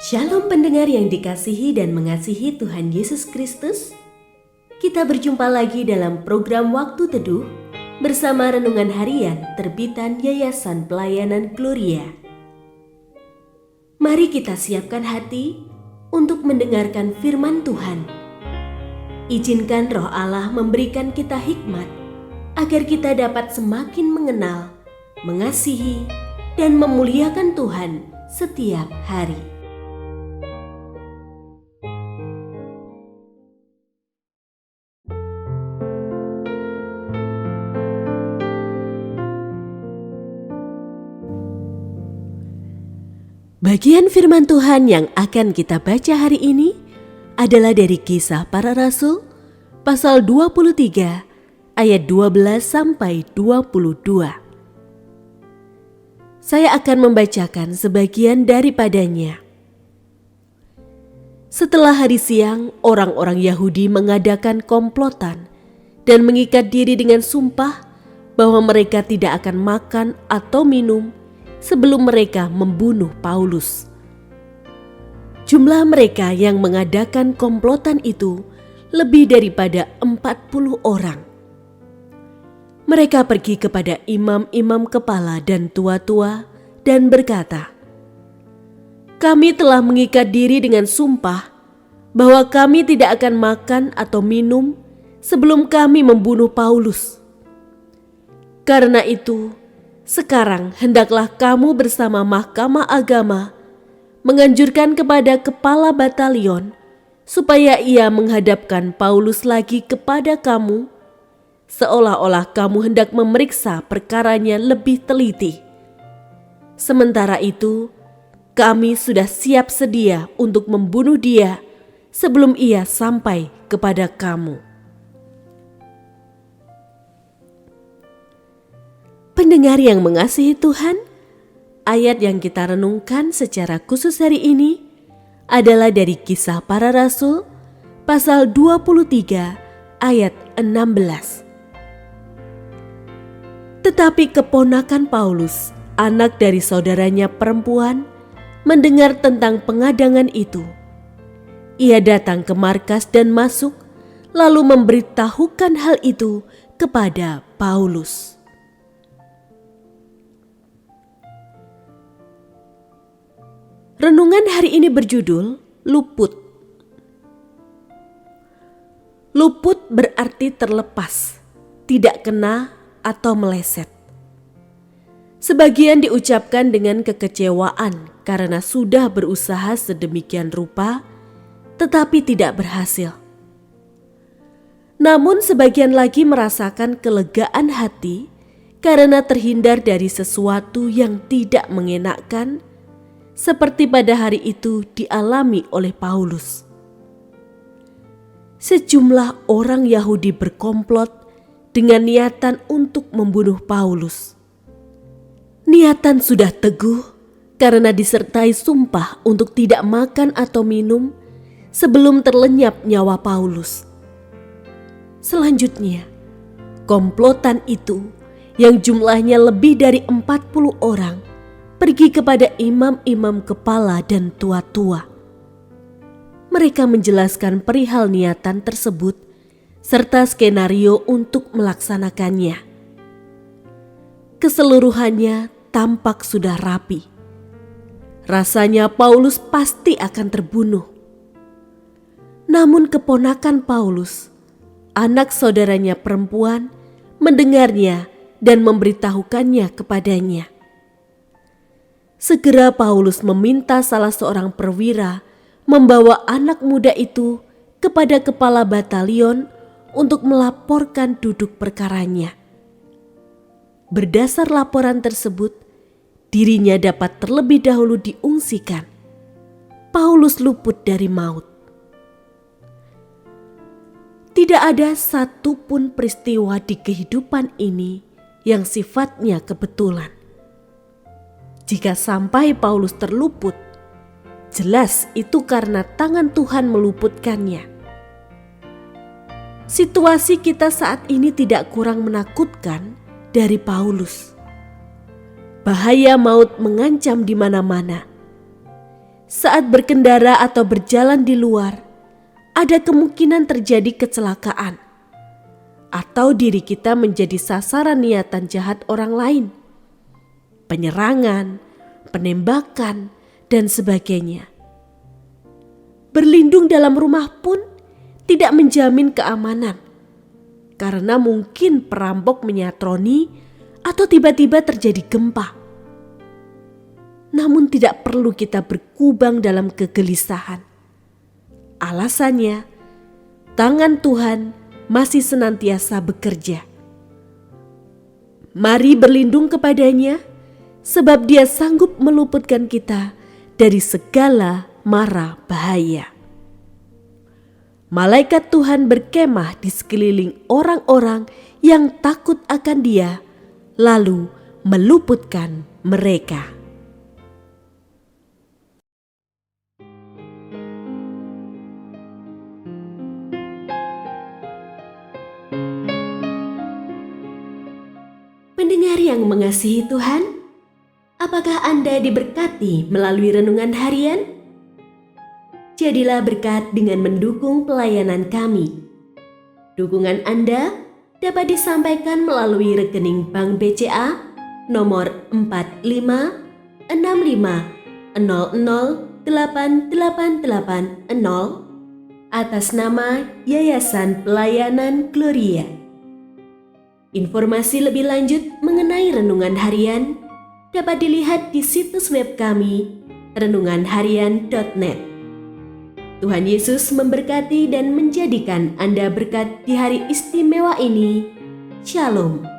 Shalom pendengar yang dikasihi dan mengasihi Tuhan Yesus Kristus. Kita berjumpa lagi dalam program Waktu Teduh bersama Renungan Harian terbitan Yayasan Pelayanan Gloria. Mari kita siapkan hati untuk mendengarkan firman Tuhan. Izinkan Roh Allah memberikan kita hikmat agar kita dapat semakin mengenal, mengasihi, dan memuliakan Tuhan setiap hari. Bagian firman Tuhan yang akan kita baca hari ini adalah dari Kisah Para Rasul pasal 23 ayat 12 sampai 22. Saya akan membacakan sebagian daripadanya. Setelah hari siang, orang-orang Yahudi mengadakan komplotan dan mengikat diri dengan sumpah bahwa mereka tidak akan makan atau minum sebelum mereka membunuh Paulus. Jumlah mereka yang mengadakan komplotan itu lebih daripada 40 orang. Mereka pergi kepada imam-imam kepala dan tua-tua dan berkata, "Kami telah mengikat diri dengan sumpah bahwa kami tidak akan makan atau minum sebelum kami membunuh Paulus. Karena itu, sekarang hendaklah kamu bersama Mahkamah Agama menganjurkan kepada kepala batalion supaya ia menghadapkan Paulus lagi kepada kamu, seolah-olah kamu hendak memeriksa perkaranya lebih teliti. Sementara itu, kami sudah siap sedia untuk membunuh dia sebelum ia sampai kepada kamu." Pendengar yang mengasihi Tuhan, ayat yang kita renungkan secara khusus hari ini adalah dari Kisah Para Rasul pasal 23 ayat 16. Tetapi keponakan Paulus, anak dari saudaranya perempuan, mendengar tentang pengadangan itu. Ia datang ke markas dan masuk, lalu memberitahukan hal itu kepada Paulus. Renungan hari ini berjudul Luput. Luput berarti terlepas, tidak kena atau meleset. Sebagian diucapkan dengan kekecewaan karena sudah berusaha sedemikian rupa, tetapi tidak berhasil. Namun sebagian lagi merasakan kelegaan hati karena terhindar dari sesuatu yang tidak mengenakkan, seperti pada hari itu dialami oleh Paulus. Sejumlah orang Yahudi berkomplot dengan niatan untuk membunuh Paulus. Niatan sudah teguh karena disertai sumpah untuk tidak makan atau minum sebelum terlenyap nyawa Paulus. Selanjutnya, komplotan itu yang jumlahnya lebih dari 40 orang pergi kepada imam-imam kepala dan tua-tua. Mereka menjelaskan perihal niatan tersebut serta skenario untuk melaksanakannya. Keseluruhannya tampak sudah rapi. Rasanya Paulus pasti akan terbunuh. Namun keponakan Paulus, anak saudaranya perempuan, mendengarnya dan memberitahukannya kepadanya. Segera Paulus meminta salah seorang perwira membawa anak muda itu kepada kepala batalion untuk melaporkan duduk perkaranya. Berdasar laporan tersebut, dirinya dapat terlebih dahulu diungsikan. Paulus luput dari maut. Tidak ada satupun peristiwa di kehidupan ini yang sifatnya kebetulan. Jika sampai Paulus terluput, jelas itu karena tangan Tuhan meluputkannya. Situasi kita saat ini tidak kurang menakutkan dari Paulus. Bahaya maut mengancam di mana-mana. saat berkendara atau berjalan di luar, ada kemungkinan terjadi kecelakaan, atau diri kita menjadi sasaran niatan jahat orang lain, penyerangan, penembakan, dan sebagainya. Berlindung dalam rumah pun tidak menjamin keamanan, karena mungkin perampok menyatroni atau tiba-tiba terjadi gempa. Namun tidak perlu kita berkubang dalam kegelisahan. Alasannya, tangan Tuhan masih senantiasa bekerja. Mari berlindung kepadanya, sebab Dia sanggup meluputkan kita dari segala mara bahaya. Malaikat Tuhan berkemah di sekeliling orang-orang yang takut akan Dia, lalu meluputkan mereka. Pendengar yang mengasihi Tuhan, apakah Anda diberkati melalui renungan harian? Jadilah berkat dengan mendukung pelayanan kami. Dukungan Anda dapat disampaikan melalui rekening Bank BCA nomor 4565008880 atas nama Yayasan Pelayanan Gloria. Informasi lebih lanjut mengenai renungan harian dapat dilihat di situs web kami renunganharian.net. Tuhan Yesus memberkati dan menjadikan Anda berkat di hari istimewa ini. Shalom.